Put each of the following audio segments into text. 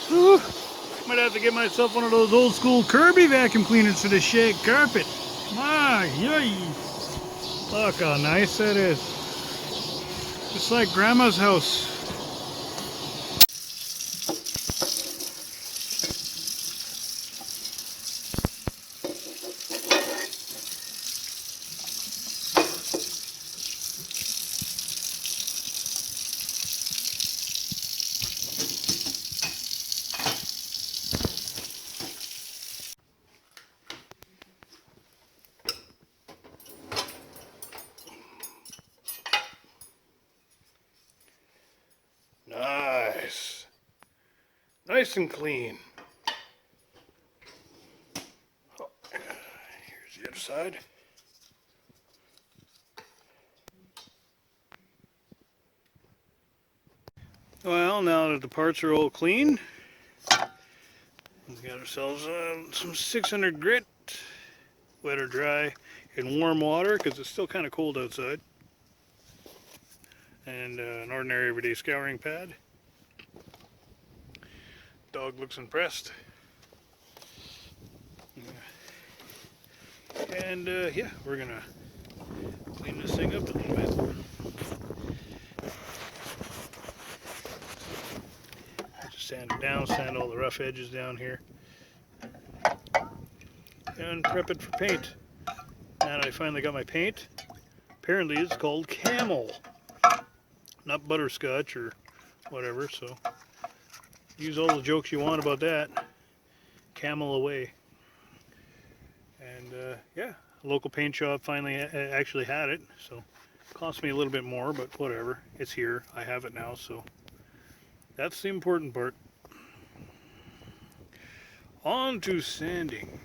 Whew. Might have to get myself one of those old school Kirby vacuum cleaners for this shag carpet. My, yay! Look how nice that is. Just like Grandma's house. Nice. Nice and clean. Oh, here's the other side. Well, now that the parts are all clean, we got ourselves some 600 grit, wet or dry, in warm water because it's still kind of cold outside, and an ordinary everyday scouring pad. Dog looks impressed. And yeah, we're gonna clean this thing up a little bit. Just sand it down, sand all the rough edges down here, and prep it for paint. Now that I finally got my paint, apparently it's called Camel, not butterscotch or whatever, so use all the jokes you want about that. Camel away. And yeah, a local paint shop finally actually had it, so it cost me a little bit more, but whatever. It's here. I have it now, so that's the important part. On to sanding.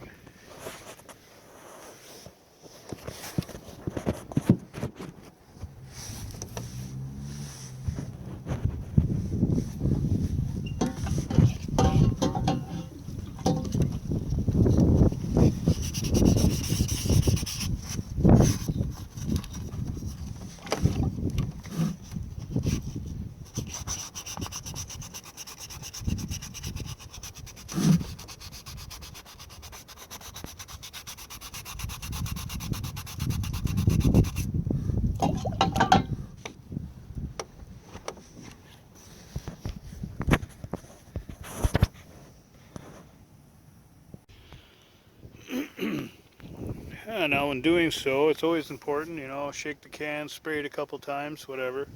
Now in doing so, it's always important, you know, shake the can, spray it a couple times, whatever.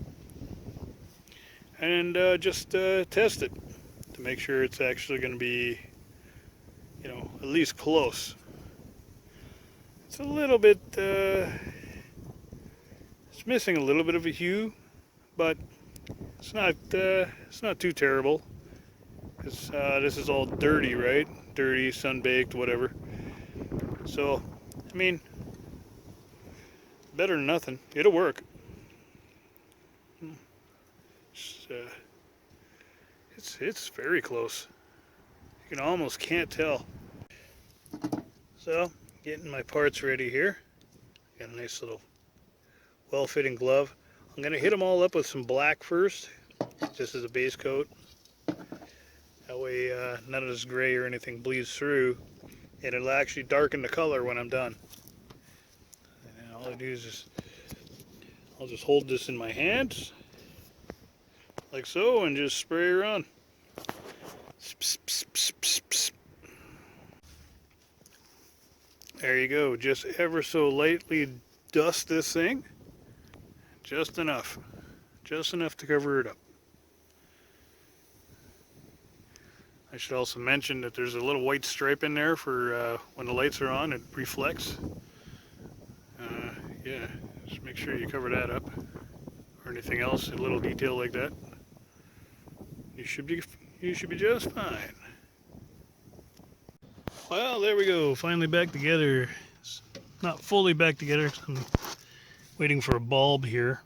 And just test it to make sure it's actually going to be, you know, at least close. It's a little bit, it's missing a little bit of a hue, but it's not too terrible. This is all dirty, right? Dirty, sun-baked, whatever. So, I mean, better than nothing. It'll work. It's very close. You can almost can't tell. So, getting my parts ready here. Got a nice little well-fitting glove. I'm gonna hit them all up with some black first, just as a base coat. That way none of this gray or anything bleeds through, and it'll actually darken the color when I'm done. And all I do is I'll just hold this in my hands, like so, and just spray around. There you go. Just ever so lightly dust this thing. Just enough. Just enough to cover it up. I should also mention that there's a little white stripe in there for when the lights are on, it reflects. Yeah, just make sure you cover that up. Or anything else, a little detail like that. You should be just fine. Well, there we go. Finally back together. It's not fully back together. I'm waiting for a bulb here.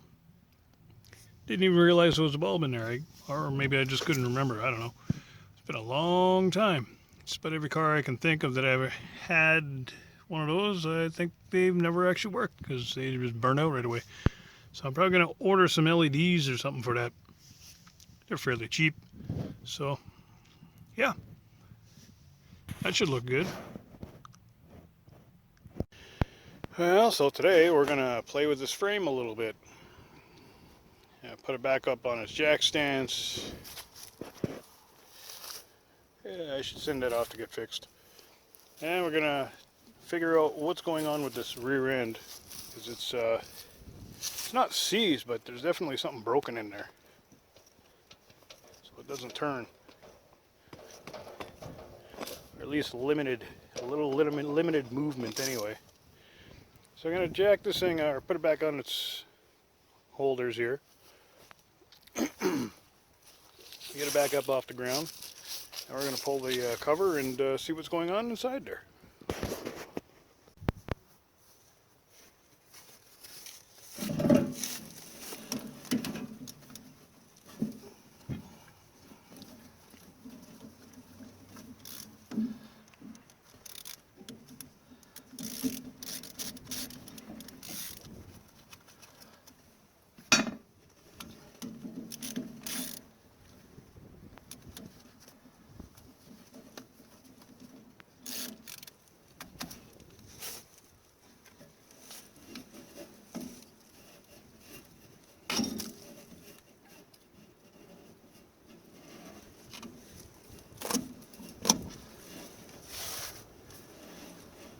Didn't even realize there was a bulb in there. Or maybe I just couldn't remember. I don't know. It's been a long time. Just about every car I can think of that I ever had one of those, I think they've never actually worked because they just burn out right away. So I'm probably going to order some LEDs or something for that. They're fairly cheap. So Yeah, that should look good. Well, so today we're gonna play with this frame a little bit. Put it back up on its jack stance. Yeah, I should send that off to get fixed. And we're gonna figure out what's going on with this rear end, because it's not seized, but there's definitely something broken in there, so it doesn't turn, or at least limited, a little limited movement anyway. So I'm gonna jack this thing or put it back on its holders here. Get it back up off the ground. Now we're going to pull the cover and see what's going on inside there.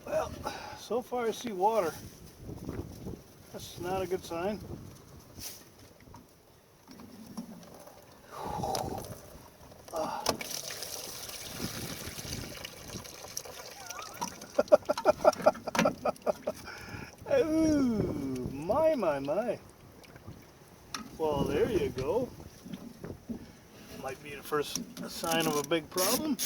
Well, so far I see water. That's not a good sign. Ooh, my. Well, there you go. Might be the first sign of a big problem.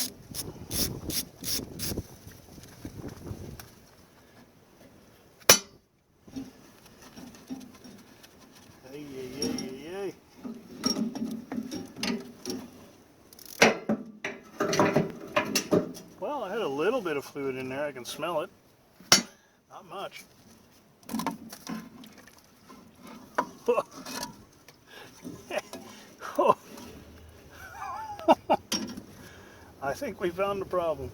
Ay. Well, I had a little bit of fluid in there. I can smell it. Not much. I think we found the problem.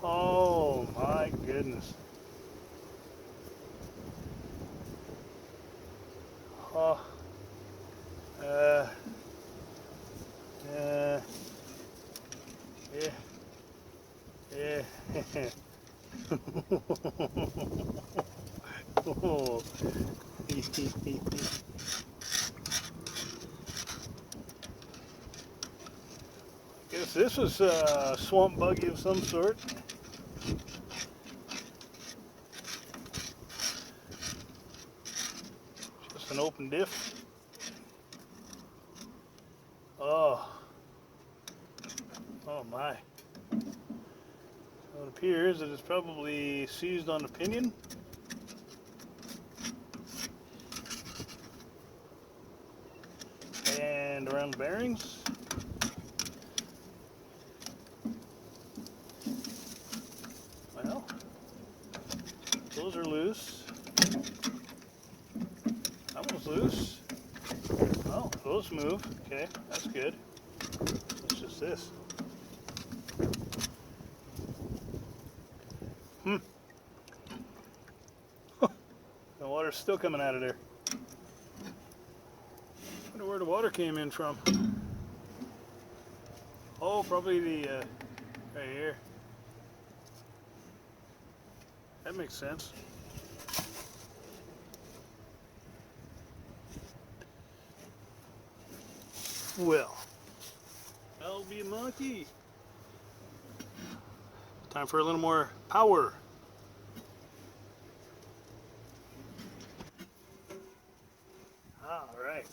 Oh my goodness. Oh. Yeah. Oh. Guess this was a swamp buggy of some sort. Just an open diff. Oh my. So it appears that it's probably seized on the pinion. And around the bearings. Well, those are loose. That one's loose. Oh, those move. Okay, that's good. It's just this. The water's still coming out of there. I wonder where the water came in from. Oh, probably the right here. That makes sense. Well, that'll be a monkey. Time for a little more power. All right.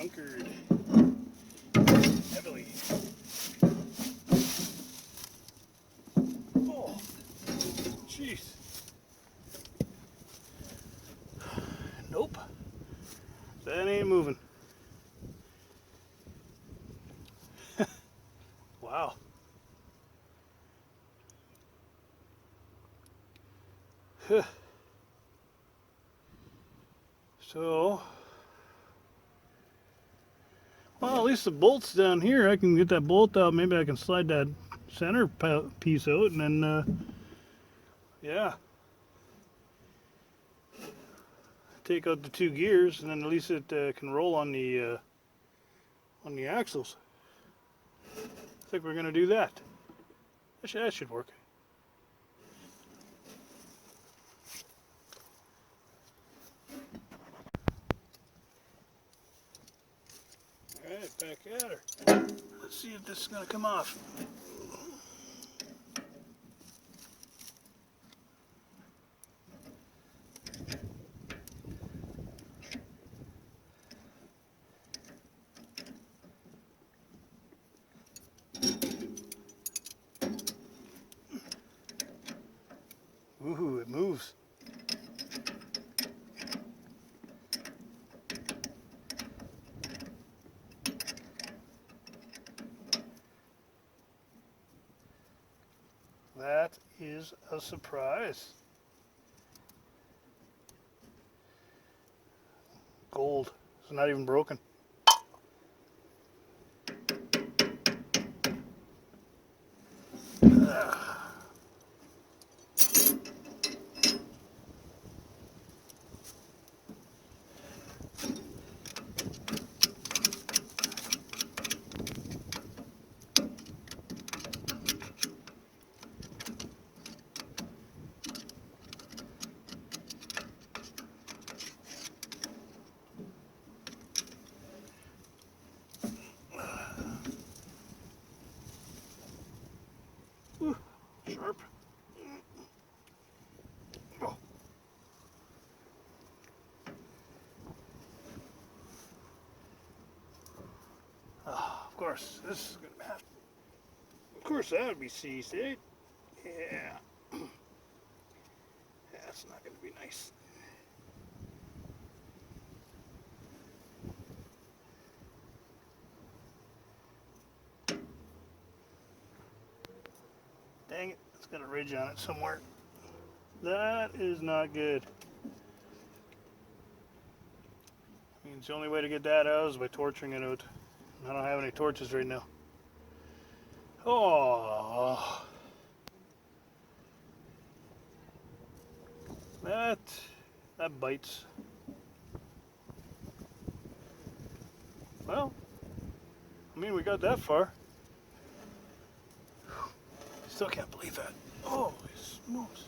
anchored heavily. Oh, jeez. Nope. That ain't moving. Wow. So, well, at least the bolt's down here. I can get that bolt out. Maybe I can slide that center piece out, and then, yeah, take out the two gears, and then at least it can roll on the axles. I think we're gonna do that. That should work. All right, back at her. Let's see if this is gonna come off. Woohoo, it moves. That is a surprise. Gold. It's not even broken. Sharp. Oh. Of course, this is gonna have. Of course, that would be seized, eh? Yeah. That's not gonna be nice. Dang it, it's got a ridge on it somewhere. That is not good. Means the only way to get that out is by torching it out. I don't have any torches right now. Oh, that bites. Well, I mean, we got that far. Still can't believe that. Oh, smokes.